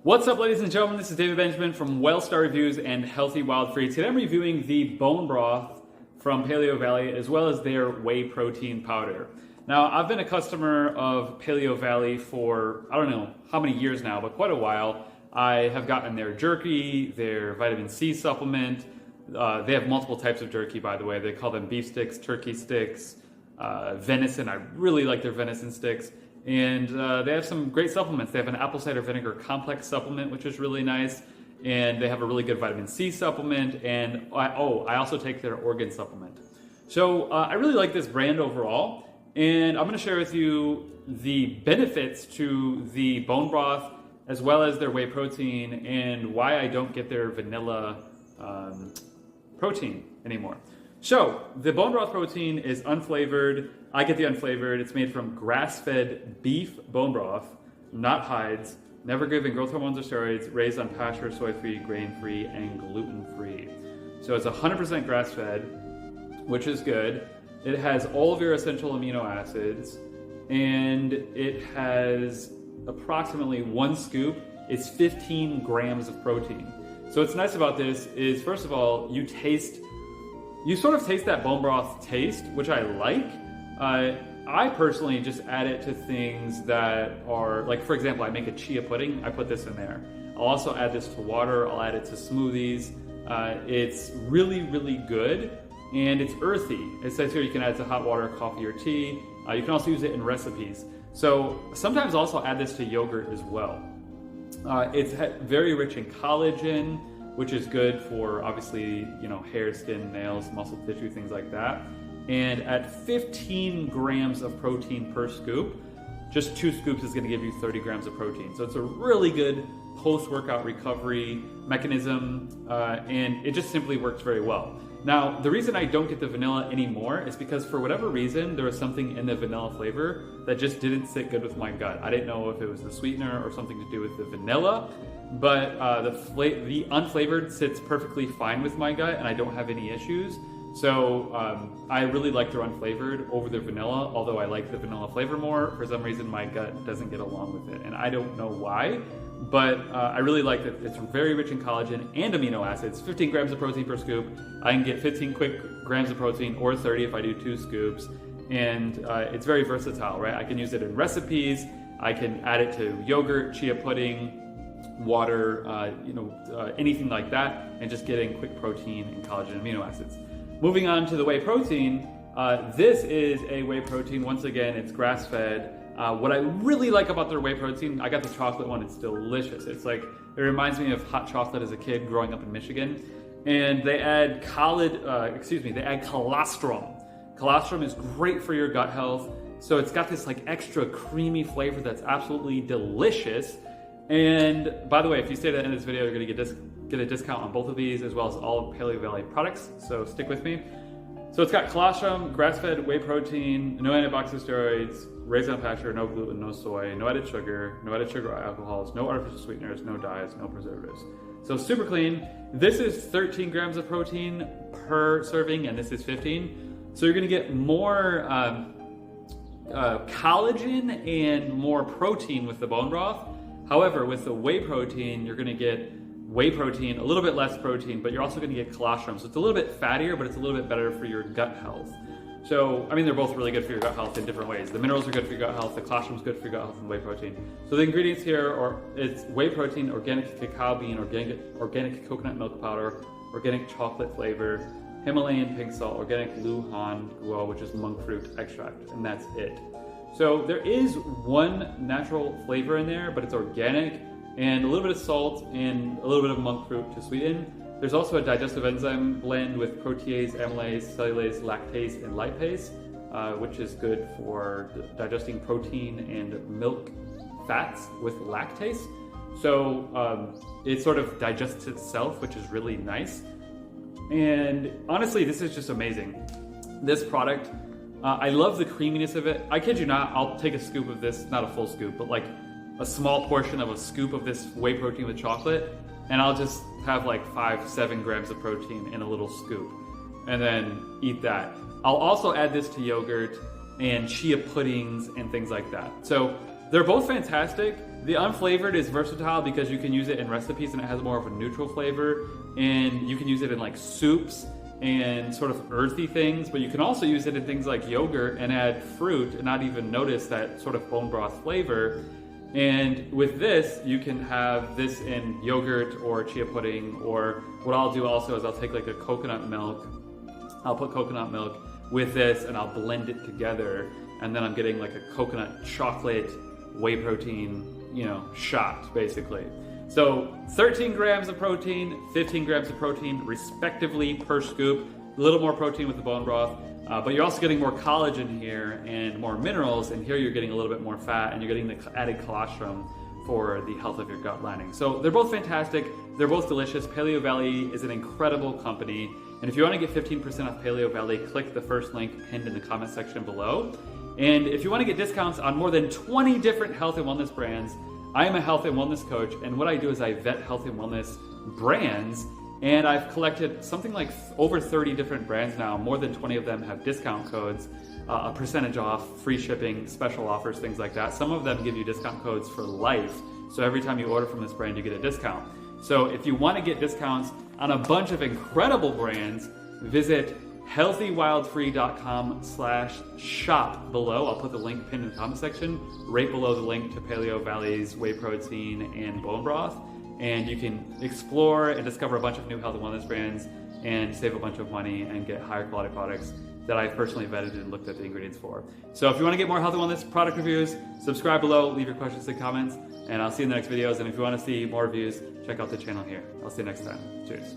What's up, ladies and gentlemen? This is David Benjamin from Wellstar Reviews and Healthy Wild Free. Today I'm reviewing the bone broth from Paleovalley as well as their whey protein powder. Now, I've been a customer of Paleovalley for, I don't know how many years now, but quite a while. I have gotten their jerky, their vitamin C supplement. They have multiple types of jerky, by the way. They call them beef sticks, turkey sticks, venison. I really like their venison sticks. And they have some great supplements. They have an apple cider vinegar complex supplement, which is really nice. And they have a really good vitamin C supplement. And I also take their organ supplement. So I really like this brand overall. And I'm going to share with you the benefits to the bone broth as well as their whey protein and why I don't get their vanilla protein anymore. So the bone broth protein is unflavored. I get the unflavored. It's made from grass-fed beef bone broth, not hides, never given growth hormones or steroids, raised on pasture, soy-free, grain-free, and gluten-free. So it's 100% grass-fed, which is good. It has all of your essential amino acids, and it has approximately 1 scoop. It's 15 grams of protein. So what's nice about this is, first of all, you sort of taste that bone broth taste, which I like. I personally just add it to things that are, like for example, I make a chia pudding, I put this in there. I'll also add this to water, I'll add it to smoothies. It's really, really good, and it's earthy. It says here you can add it to hot water, coffee, or tea. You can also use it in recipes. So sometimes also add this to yogurt as well. It's very rich in collagen, which is good for obviously, hair, skin, nails, muscle tissue, things like that. And at 15 grams of protein per scoop, just 2 scoops is going to give you 30 grams of protein. So it's a really good post-workout recovery mechanism, and it just simply works very well. Now, the reason I don't get the vanilla anymore is because for whatever reason, there was something in the vanilla flavor that just didn't sit good with my gut. I didn't know if it was the sweetener or something to do with the vanilla, but the unflavored sits perfectly fine with my gut and I don't have any issues. So I really like their unflavored over their vanilla, although I like the vanilla flavor more. For some reason, my gut doesn't get along with it, and I don't know why, but I really like that it's very rich in collagen and amino acids. 15 grams of protein per scoop. I can get 15 quick grams of protein or 30 if I do 2 scoops, and it's very versatile, right? I can use it in recipes. I can add it to yogurt, chia pudding, water, anything like that, and just getting quick protein and collagen and amino acids. Moving on to the whey protein, this is a whey protein. Once again, it's grass-fed. What I really like about their whey protein, I got the chocolate one, it's delicious. It reminds me of hot chocolate as a kid growing up in Michigan. And they add colostrum. Colostrum is great for your gut health. So it's got this extra creamy flavor that's absolutely delicious. And by the way, if you stay to the end of this video, you're gonna get a discount on both of these as well as all Paleovalley products, so stick with me. So it's got colostrum, grass-fed whey protein, no antibiotics or steroids, raised on pasture, no gluten, no soy, no added sugar or alcohols, no artificial sweeteners, no dyes, no preservatives. So super clean. This is 13 grams of protein per serving, and this is 15. So you're gonna get more collagen and more protein with the bone broth. However, with the whey protein, you're gonna get whey protein, a little bit less protein, but you're also going to get colostrum. So it's a little bit fattier, but it's a little bit better for your gut health. So, they're both really good for your gut health in different ways. The minerals are good for your gut health, the colostrum is good for your gut health, and whey protein. So the ingredients here are, it's whey protein, organic cacao bean, organic coconut milk powder, organic chocolate flavor, Himalayan pink salt, organic Luhan guo, which is monk fruit extract, and that's it. So there is one natural flavor in there, but it's organic, and a little bit of salt and a little bit of monk fruit to sweeten. There's also a digestive enzyme blend with protease, amylase, cellulase, lactase, and lipase, which is good for digesting protein and milk fats with lactase. So it sort of digests itself, which is really nice. And honestly, this is just amazing. This product, I love the creaminess of it. I kid you not, I'll take a scoop of this, not a full scoop, but a small portion of a scoop of this whey protein with chocolate, and I'll just have 5-7 grams of protein in a little scoop and then eat that. I'll also add this to yogurt and chia puddings and things like that. So they're both fantastic. The unflavored is versatile because you can use it in recipes and it has more of a neutral flavor, and you can use it in like soups and sort of earthy things, but you can also use it in things like yogurt and add fruit and not even notice that sort of bone broth flavor. And with this, you can have this in yogurt or chia pudding, or what I'll do also is I'll take like a coconut milk, I'll put coconut milk with this and I'll blend it together, and then I'm getting like a coconut chocolate whey protein, shot basically. So 13 grams of protein, 15 grams of protein respectively per scoop, a little more protein with the bone broth, but you're also getting more collagen here and more minerals, and here you're getting a little bit more fat and you're getting the added colostrum for the health of your gut lining. So they're both fantastic, they're both delicious. Paleovalley is an incredible company, and if you want to get 15% off Paleovalley, click the first link pinned in the comment section below. And if you want to get discounts on more than 20 different health and wellness brands, I am a health and wellness coach, and what I do is I vet health and wellness brands, and I've collected something like over 30 different brands now. More than 20 of them have discount codes, a percentage off, free shipping, special offers, things like that. Some of them give you discount codes for life, so every time you order from this brand, you get a discount. So if you want to get discounts on a bunch of incredible brands, visit healthywildfree.com/shop below. I'll put the link pinned in the comment section, right below the link to Paleovalley's whey protein and bone broth. And you can explore and discover a bunch of new health and wellness brands and save a bunch of money and get higher quality products that I've personally vetted and looked at the ingredients for. So if you want to get more health and wellness product reviews, subscribe below, leave your questions and comments, and I'll see you in the next videos. And if you want to see more reviews, check out the channel here. I'll see you next time. Cheers.